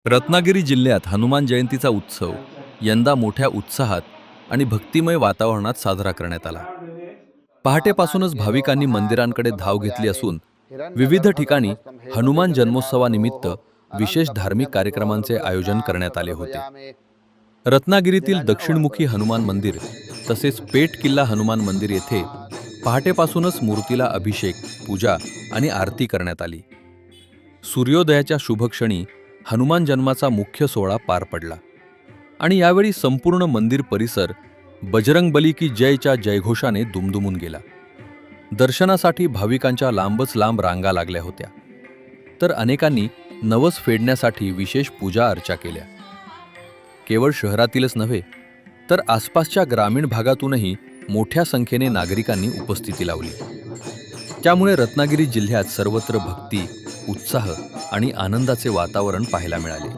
रत्नागिरी जिल्ह्यात हनुमान जयंतीचा उत्सव यंदा मोठ्या उत्साहात आणि भक्तिमय वातावरणात साजरा करण्यात आला. पहाटेपासूनच भाविकांनी मंदिरांकडे धाव घेतली असून विविध ठिकाणी हनुमान जन्मोत्सवानिमित्त विशेष धार्मिक कार्यक्रमांचे आयोजन करण्यात आले होते. रत्नागिरीतील दक्षिणमुखी हनुमान मंदिर तसेच पेठ किल्ला हनुमान मंदिर येथे पहाटेपासूनच मूर्तीला अभिषेक, पूजा आणि आरती करण्यात आली. सूर्योदयाच्या शुभक्षणी हनुमान जन्माचा मुख्य सोहळा पार पडला आणि यावेळी संपूर्ण मंदिर परिसर बजरंगबली की जयच्या जयघोषाने दुमदुमून गेला. दर्शनासाठी भाविकांच्या लांबच लांब रांगा लागल्या होत्या, तर अनेकांनी नवस फेडण्यासाठी विशेष पूजा अर्चा केल्या. केवळ शहरातीलच नव्हे तर आसपासच्या ग्रामीण भागातूनही मोठ्या संख्येने नागरिकांनी उपस्थिती लावली. त्यामुळे रत्नागिरी जिल्ह्यात सर्वत्र भक्ती, उत्साह आणि आनंदाचे वातावरण पाहायला मिळाले.